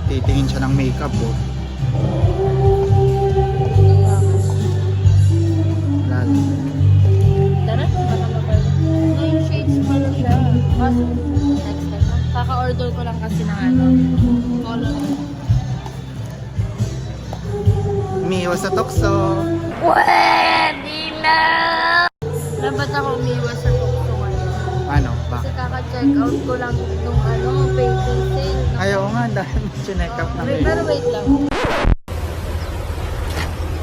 Titingin siya ng makeup oh. Lalo. Tara, baka mapal. Yung shades pa lang siya. Mas, next time. Kaka-order ko lang kasi ng ano. Color. Umiiwas sa tukso. Pwede na! Dapat ako umiwas sa tukso ngayon. Ano? Kasi Bakit? kaka-check out ko lang nung ano, painting sale. Ayaw nga dahil chinek up na Pero wait lang.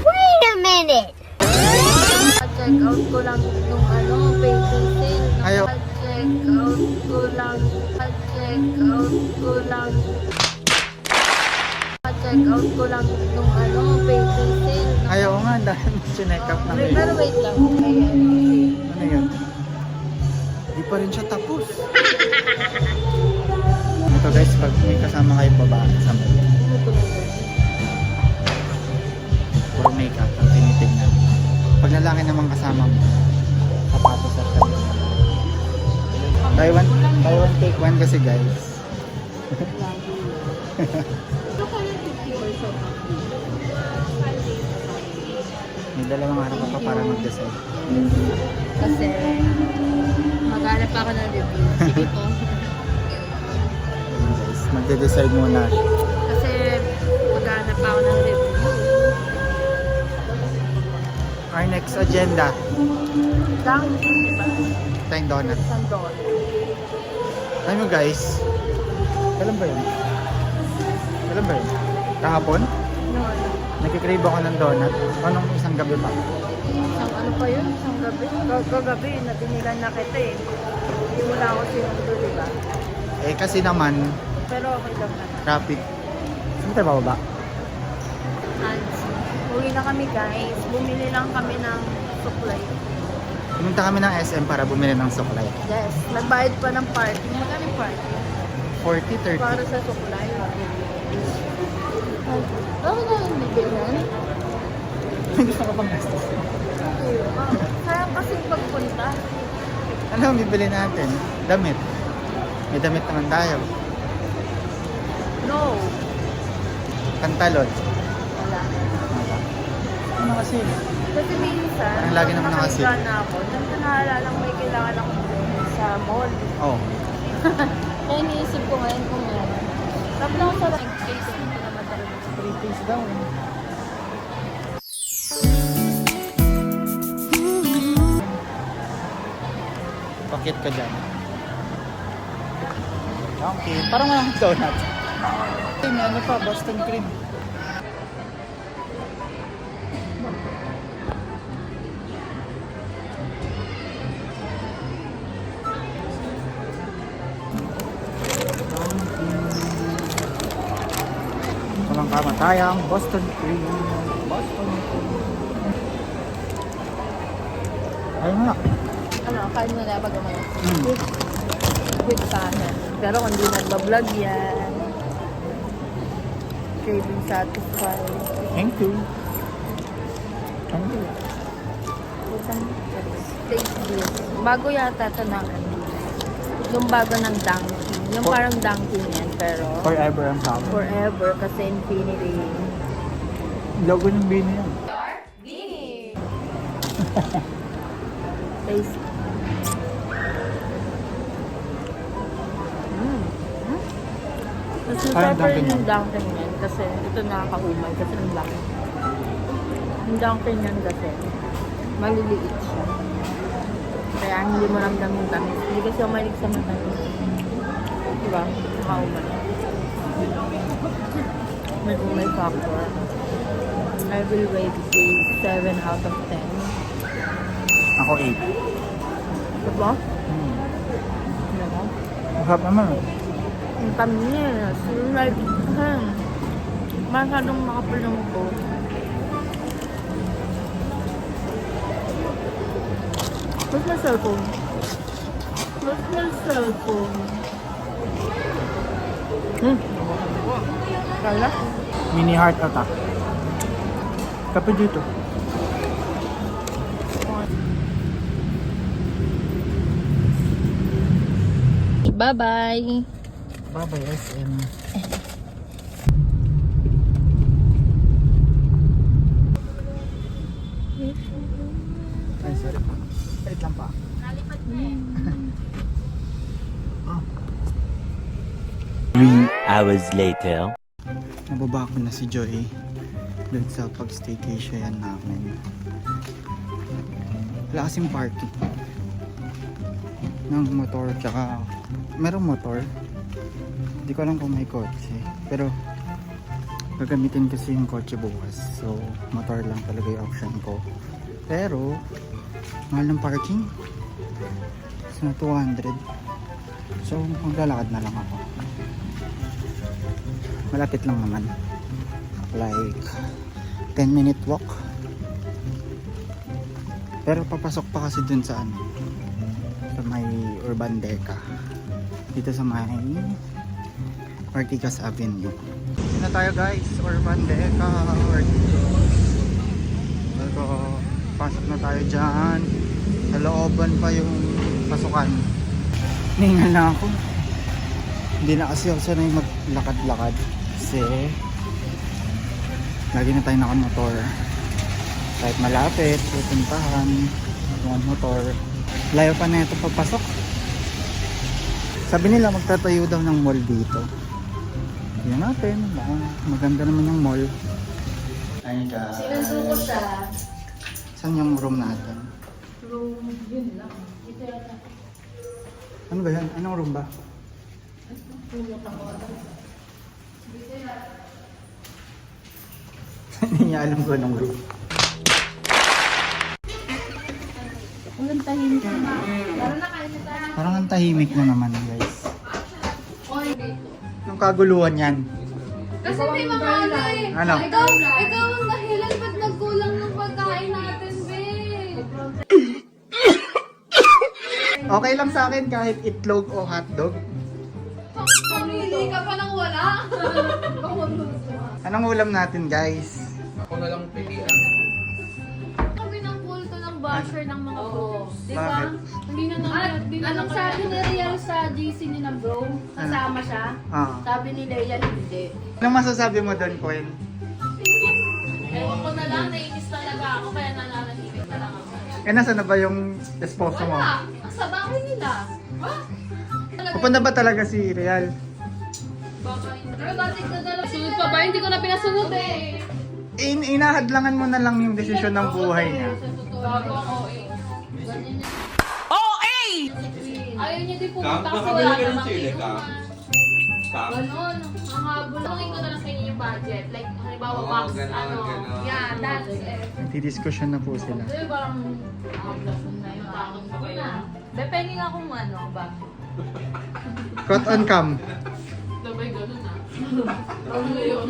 Wait a minute. Kaka-check out ko lang nung ano, painting sale. Ayaw. Kaka-check out ko lang. Kaka-check out ko lang. Kaka-check out ko lang nung ano, painting sale. Ayaw nga dahil chinek up na Pero wait lang. Ayan. Ano yun? Di pa rin siya tapos. Ito guys, pag may kasama kayo babae sa mall, puro makeup ang tinitignan. Pag lalaki naman kasama mo, sapatos at damit. Buy one take one kasi guys. May dalawang araw ka pa para mag-decide. Kasi maghanap ako ng review. Sige po. Ayun guys, magde-decide muna. Kasi maghanap ako ng review. Our next agenda, Dang, diba? tayong donut. Isang doon. Alam mo guys, kailan ba yun? Kailan ba yun? Kahapon? No, ano? Nagkikrave ako ng donut. Anong isang gabi pa? Isang ano pa yun? Isang gabi? Kagabi, natinilan na kita eh. Hindi mo na ako sinundo, diba? Eh kasi naman, Pero okay lang na. traffic. Saan tayo bababa? Hans, uwi na kami guys. Bumili lang kami ng suklay. Pumunta kami ng SM para bumili ng suklay. Yes, nagbayad pa ng parking. Magkano yung parking? 40, 30. Para sa suklay. Bakit na yung bibilan? Gusto ko bang gastos? Sayang kasi pagpunta. Ano ang bibili natin? Damit. May damit naman tayo. No. Pantalon. Wala. Ano kasi? Kasi minsan, Parang lagi naman nakasip. nakaiba na ako. Nang naalala ko may kailangan akong bilhin sa mall. Oh. Kaya iniisip ko ngayon kung meron. Tapos lang sa case, hindi naman talaga. 3 piece daw. Pakit ka dyan. Okay. Parang walang donut. May ano pa, Boston cream. Walang kamatayang Boston cream. Boston cream. Ayun nga. Ano, kain mo na pag umalis. Mm. With sana. Pero kung di nagbablog yan, craving satisfied. Thank you. Thank you. Taste bliss. Bago yata ito ng yung bago ng Dunkin. Yung parang Dunkin yan, pero Forever ang tawag. forever kasi infinity. Logo ng Bini yan. Taste. Mas Parang masarap rin Dunkin' yung Dunkin yan kasi ito nakakaumay kasi ang laki. Yung Dunkin yan kasi maliliit siya. Kaya hindi mo ramdam yung tamis. Hindi kasi ako mahilig sa matamis. Diba? Nakaumay. May umay factor. I will rate this 7 out of 10. Ako 8. Diba? Diba? Masarap naman. Ang tamis. Yung like, masyadong makapulong ko. Mas may cellphone. Mas may cellphone. Kala? Mini heart attack. Kape dito. Bye-bye! Bye-bye, SM. Ay, sorry pa. Wait lang pa. Oh. 3 hours later. Nababa ko na si Joy dun sa pag-staycation namin. Wala kasing parking ng motor, tsaka merong motor. Hindi ko alam kung may kotse, pero gagamitin kasi yung kotse bukas, so motor lang talaga yung option ko. Pero mahal ng parking, so 200, so maglalakad na lang ako. Malapit lang naman, like 10-minute walk. Pero papasok pa kasi dun sa ano, sa may Urban Deca, dito sa may Ortigas Avenue. Dito na tayo guys, Urban Deca, Ortigas. So, pasok na tayo dyan. Sa looban pa yung pasukan. Ningal na ako. Hindi na kasi ako sanay maglakad-lakad kasi lagi na tayo nakamotor. Kahit malapit, pupuntahan yung motor, layo pa na ito papasok. Sabi nila magtatayo daw ng mall dito. Tingnan natin, baka maganda naman yung mall. Ayun guys. Sinanto ko siya. Saan yung room natin? Room, yun lang. Ito yata. Ano ba yan? Anong room ba? Pulot ako. Hindi niya alam ko anong room. Walang tahimik na. Parang ang tahimik na naman guys. Yung kaguluhan yan. Kasi di mga ano eh. Ano? Ikaw ang dahilan ba't nagkulang ng pagkain natin, be? Okay lang sa akin kahit itlog o hotdog. Pamili ka pa nang wala. Anong ulam natin guys? Kami ng kulto ng basher ng mga bros. Di ba? Bakit? Hindi na anong sabi ni Riel sa GC ni na bro? Kasama siya? Ah. Sabi ni Leia hindi. Anong masasabi mo doon, Coen? Ewan ko na lang, nainis talaga ako kaya nananahimik na lang ako. Eh, nasa na ba yung esposo mo? Wala! Sa bahay nila. Ha? Pupunta ba talaga si Real? Baka hindi. Pero batik na dala. Sunod pa ba? Hindi ko na pinasunod eh. Inahadlangan mo na lang yung desisyon ng buhay niya. Bago ako eh. Ganyan niya. Ayaw niya din pumunta kasi wala namang inuman. Ganon. Ang habol. Tungin ko na lang sa inyo yung budget. Like, halimbawa box, ano. Yeah, that's it. Nagdidiskusyon na po sila. Kasi parang, lason na yun. Takot ko na. Depende nga kung ano, bakit. Caught on cam. Dabay ganon ah. Ano yun?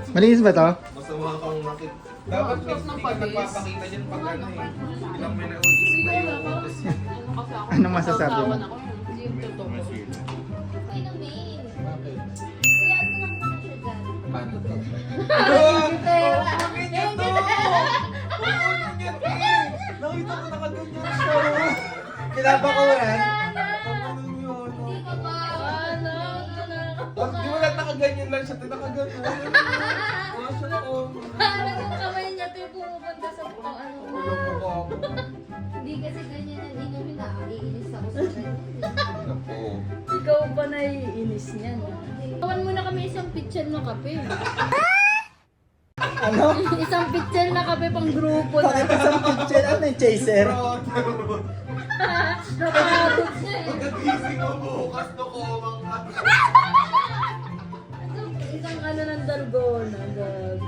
Malinis ba to? Masama kang nakit. Oh, Dapat ang sarap ng hindi ka patis. nagpapakita dyan pag ano eh. Ilang may Sige naulit na na, yung parang, utos. ano kasi ako. Anong masasabi mo? Sausawan ako, hindi yung totoo. Inumin. Bakit? Iyan ko lang naman siya dyan. Paano to? Nakita ko nakaganyan siya. Kinabakuran? Hindi ka ba? Ano? Pag di wala nakaganyan lang siya, nakaganyan. Masya ko. Parang yung kamay niya ito yung pumupunta sa ano. Ulang mo ko ako. Hindi kasi ganyan ang inumin na. Iinis ako sa ganyan. Naku. Ikaw pa naiinis niyan. Kawan mo na kami isang pitcher ng kape. Ano? Isang picture na kape pang grupo na. Bakit isang picture? Ano yung chaser? Napagod siya eh. Nagising ko bukas no komang Isang ano ng dalgona. Gabi.